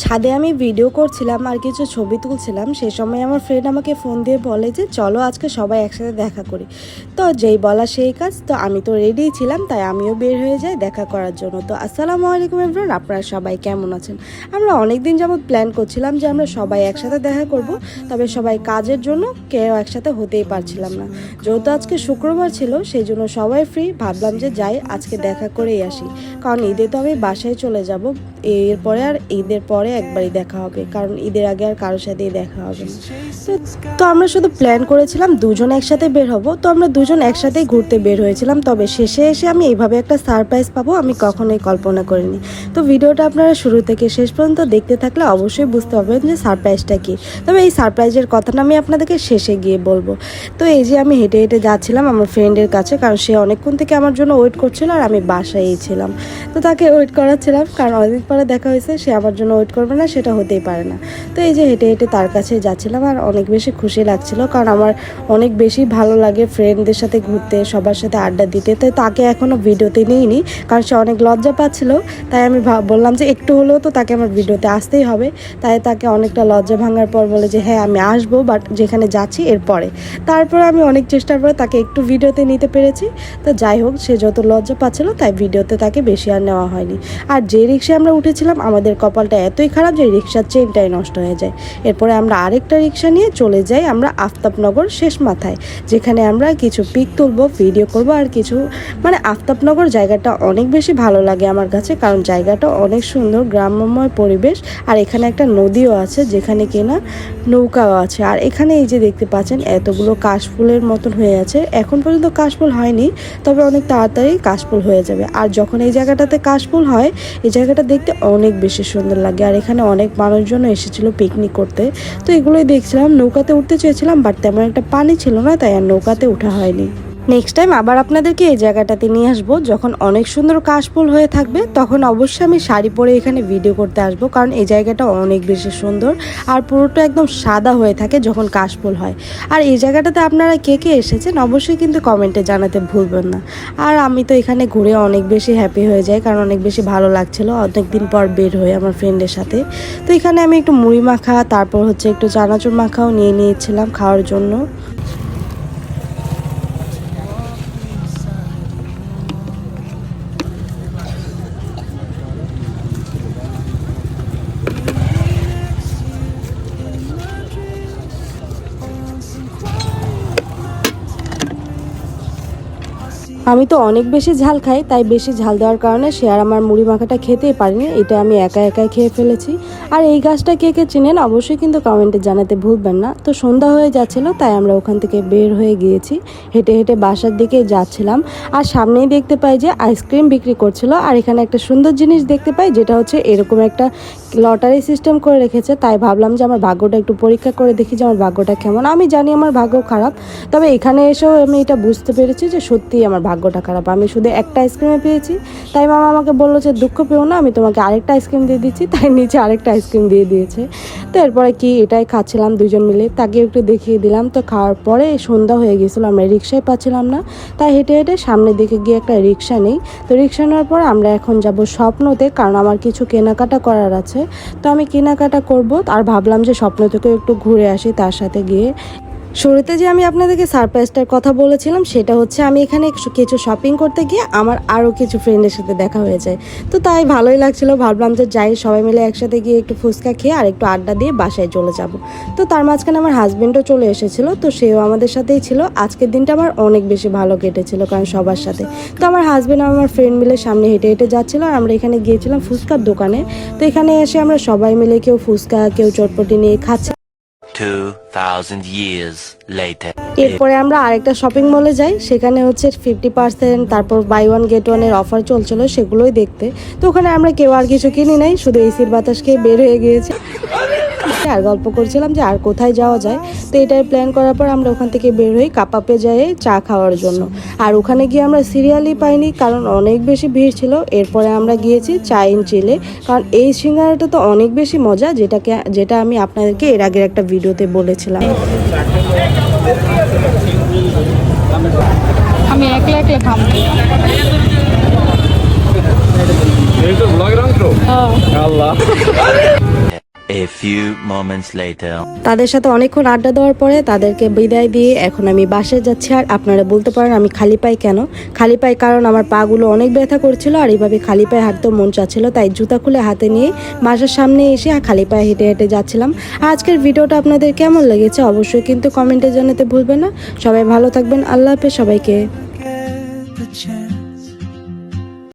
ছাদে আমি ভিডিও করছিলাম আর কিছু ছবি তুলছিলাম। সেই সময় আমার ফ্রেন্ড আমাকে ফোন দিয়ে বলে যে চলো আজকে সবাই একসাথে দেখা করি। তো যেই বলা সেই কাজ, তো আমি তো রেডিই ছিলাম, তাই আমিও বের হয়ে যাই দেখা করার জন্য। তো আসসালামু আলাইকুম এভরিওয়ান, আপনারা সবাই কেমন আছেন? আমরা অনেক দিন যাবত প্ল্যান করছিলাম যে আমরা সবাই একসাথে দেখা করব, তবে সবাই কাজের জন্য কেউ একসাথে হতেই পারছিলাম না। যেহেতু আজকে শুক্রবার ছিল, সেই জন্য সবাই ফ্রি, ভাবলাম যে যাই আজকে দেখা করেই আসি, কারণ ঈদে তো আমি বাসায় চলে যাব। এরপরে আর ঈদের পরে একবারই দেখা হবে, কারণ ঈদের আগে আর কারোর সাথেই দেখা হবে না। তো আমরা শুধু প্ল্যান করেছিলাম দুজন একসাথে বের হব, তো আমরা দুজন একসাথেই ঘুরতে বের হয়েছিলাম। তবে শেষে এসে আমি এইভাবে একটা সারপ্রাইজ পাবো আমি কখনোই কল্পনা করিনি। তো ভিডিওটা আপনারা শুরু থেকে শেষ পর্যন্ত দেখতে থাকলে অবশ্যই বুঝতে পারবেন যে সারপ্রাইজটা কী। তবে এই সারপ্রাইজের কথাটা আমি আপনাদেরকে শেষে গিয়ে বলবো। তো এই যে আমি হেঁটে হেঁটে যাচ্ছিলাম আমার ফ্রেন্ডের কাছে, কারণ সে অনেকক্ষণ থেকে আমার জন্য ওয়েট করছিল আর আমি বাসায়ই ছিলাম। তো তাকে ওয়েট করাচ্ছিলাম, কারণ অনেকদিন পরে দেখা হয়েছে, সে আমার জন্য ওয়েট করবে না সেটা হতেই পারে না। তো এই যে হেঁটে হেঁটে তার কাছে যাচ্ছিলাম আর অনেক বেশি খুশি লাগছিল, কারণ আমার অনেক বেশি ভালো লাগে ফ্রেন্ডদের সাথে ঘুরতে, সবার সাথে আড্ডা দিতে। তো তাকে এখনও ভিডিওতে নিইনি, কারণ সে অনেক লজ্জা পাচ্ছিল। তাই আমি বললাম যে একটু হলেও তো তাকে আমার ভিডিওতে আসতেই হবে। তাই তাকে অনেকটা লজ্জা ভাঙার পর বলে যে হ্যাঁ আমি আসবো, বাট যেখানে যাচ্ছি এরপরে। তারপর আমি অনেক চেষ্টার পরে তাকে একটু ভিডিওতে নিতে পেরেছি। তো যাই হোক, সে যত লজ্জা পাচ্ছিল তাই ভিডিওতে তাকে বেশি আর নেওয়া হয়নি। আর যে রিক্সায় আমরা উঠেছিলাম আমাদের কপালটা এতই খারাপ যে রিক্সার চেনটাই নষ্ট হয়ে যায়। এরপরে আমরা আরেকটা রিক্সা নিয়ে চলে যাই আমরা আফতাবনগর শেষ মাথায়, যেখানে আমরা কিছু পিক তুলবো, ভিডিও করব আর কিছু আফতাবনগর জায়গাটা অনেক বেশি ভালো লাগে আমার কাছে, কারণ জায়গাটা অনেক সুন্দর, গ্রাম্যময় পরিবেশ। আর এখানে একটা নদীও আছে যেখানে কিনা নৌকাও আছে। আর এখানে এই যে দেখতে পাচ্ছেন এতগুলো কাশফুলের মতন হয়ে আছে। এখন পর্যন্ত কাশফুল হয়নি, তবে অনেক তাড়াতাড়ি কাশফুল হয়ে যাবে। আর যখন এই জায়গাটাতে কাশফুল হয়, এই জায়গাটা দেখতে অনেক বেশি সুন্দর লাগে। আর এখানে অনেক মানুষজন এসেছিল পিকনিক করতে। তো এগুলোই দেখছিলাম, নৌকাতে উঠতে চেয়েছিলাম, বাট তেমন একটা পানি ছিল না, তাই আর নৌকাতে ওঠা হয়নি। নেক্সট টাইম আবার আপনাদেরকে এই জায়গাটাতে নিয়ে আসবো, যখন অনেক সুন্দর কাশফুল হয়ে থাকবে, তখন অবশ্যই আমি শাড়ি পরে এখানে ভিডিও করতে আসবো, কারণ এই জায়গাটা অনেক বেশি সুন্দর আর পুরোটা একদম সাদা হয়ে থাকে যখন কাশফুল হয়। আর এই জায়গাটাতে আপনারা কে কে এসেছেন অবশ্যই কিন্তু কমেন্টে জানাতে ভুলবেন না। আর আমি তো এখানে ঘুরে অনেক বেশি হ্যাপি হয়ে যাই, কারণ অনেক বেশি ভালো লাগছিল অনেক দিন পর বের হয়ে আমার ফ্রেন্ডের সাথে। তো এখানে আমি একটু মুড়ি মাখা, তারপর হচ্ছে একটু চানাচুর মাখাও নিয়ে নিয়েছিলাম খাওয়ার জন্য। আমি তো অনেক বেশি ঝাল খাই, তাই বেশি ঝাল দেওয়ার কারণে সে আর আমার মুড়ি মাখাটা খেতেই পারিনি, এটা আমি একা একাই খেয়ে ফেলেছি। আর এই গাছটা কে কে চিনেন অবশ্যই কিন্তু কমেন্টে জানাতে ভুলবেন না। তো সন্ধ্যা হয়ে যাচ্ছিল, তাই আমরা ওখান থেকে বের হয়ে গিয়েছি, হেঁটে হেঁটে বাসার দিকে যাচ্ছিলাম। আর সামনেই দেখতে পাই যে আইসক্রিম বিক্রি করছিল। আর এখানে একটা সুন্দর জিনিস দেখতে পাই, যেটা হচ্ছে এরকম একটা লটারি সিস্টেম করে রেখেছে। তাই ভাবলাম যে আমার ভাগ্যটা একটু পরীক্ষা করে দেখি যে আমার ভাগ্যটা কেমন। আমি জানি আমার ভাগ্য খারাপ, তবে এখানে এসেও আমি এটা বুঝতে পেরেছি যে সত্যিই আমার ভাগ্যটা খারাপ। আমি শুধু একটা আইসক্রিমে পেয়েছি, তাই মামা আমাকে বললো যে দুঃখ পেও না, আমি তোমাকে আরেকটা আইসক্রিম দিয়ে দিচ্ছি। তাই নিচে আরেকটা আইসক্রিম দিয়ে দিয়েছে। তো এরপরে কি এটাই খাচ্ছিলাম দুজন মিলে, তাকে একটু দেখিয়ে দিলাম। তো খাওয়ার পরে সন্ধ্যা হয়ে গেছিলো, আমরা রিক্সায় পাচ্ছিলাম না, তাই হেঁটে হেঁটে সামনের দিকে গিয়ে একটা রিক্সা নেই। তো রিক্সা নেওয়ার পর আমরা এখন যাব স্বপ্নতে, কারণ আমার কিছু কেনাকাটা করার আছে। তো আমি কেনাকাটা করব, আর ভাবলাম যে স্বপ্ন থেকেও একটু ঘুরে আসি তার সাথে গিয়ে। শুরুতে যে আমি আপনাদেরকে সারপ্রাইজটার কথা বলেছিলাম, সেটা হচ্ছে আমি এখানে কিছু শপিং করতে গিয়ে আমার আরও কিছু ফ্রেন্ডের সাথে দেখা হয়ে যায়। তো তাই ভালোই লাগছিল, ভাবলাম যে যাই সবাই মিলে একসাথে গিয়ে একটু ফুচকা খেয়ে আর একটু আড্ডা দিয়ে বাসায় চলে যাব। তো তার মাঝখানে আমার হাজব্যান্ডও চলে এসেছিলো, তো সেও আমাদের সাথেই ছিল। আজকের দিনটা আমার অনেক বেশি ভালো কেটেছিল, কারণ সবার সাথে। তো আমার হাজব্যান্ড আর আমার ফ্রেন্ড মিলে সামনে হেঁটে হেঁটে যাচ্ছিলো, আর আমরা এখানে গিয়েছিলাম ফুচকার দোকানে। তো এখানে এসে আমরা সবাই মিলে কেউ ফুচকা, কেউ চটপটি নিয়ে খাচ্ছি। 2000 years later. এরপরে আমরা আরেকটা শপিং মলে যাই, সেখানে হচ্ছে 50%, তারপর বাই ওয়ান গেট ওয়ানের অফার চলছিল, সেগুলোই দেখতে। তো ওখানে আমরা কেউ আর কিছু কিনি নাই, শুধু এসির বাতাস খেয়ে বের হয়ে গিয়েছি আর গল্প করছিলাম যে আর কোথায় যাওয়া যায়। তো এটাই প্ল্যান করার পর আমরা ওখান থেকে বের হই কাপাপে যাই চা খাওয়ার জন্য। আর ওখানে গিয়ে আমরা সিরিয়ালই পাইনি, কারণ অনেক বেশি ভিড় ছিল। এরপরে আমরা গিয়েছি চা ইন চিলে, কারণ এই সিঙ্গারাটা তো অনেক বেশি মজা, যেটা আমি আপনাদেরকে এর আগের একটা ভিডিওতে বলেছিলাম। আমি একলা একলা খাবো। এই তো ব্লগের অংশ। আল্লাহ A few moments later. তাদের সাথে অনেকক্ষণ আড্ডা দেওয়ার পরে তাদেরকে বিদায় দিয়ে এখন আমি বাসায় যাচ্ছি। আর আপনারা বলতে পারেন আমি খালি পায়ে কেন? খালি পায়ে কারণ আমার পাগুলো অনেক ব্যথা করছিল আর এইভাবে খালি পায়ে হাঁটতেও মন চাচ্ছিল, তাই জুতা খুলে হাতে নিয়ে বাসার সামনে এসে খালি পায়ে হেঁটে হেঁটে যাচ্ছিলাম। আজকের ভিডিওটা আপনাদের কেমন লেগেছে অবশ্যই কিন্তু কমেন্টে জানাতে ভুলবেন না। সবাই ভালো থাকবেন। আল্লাহ হাফেজ সবাইকে।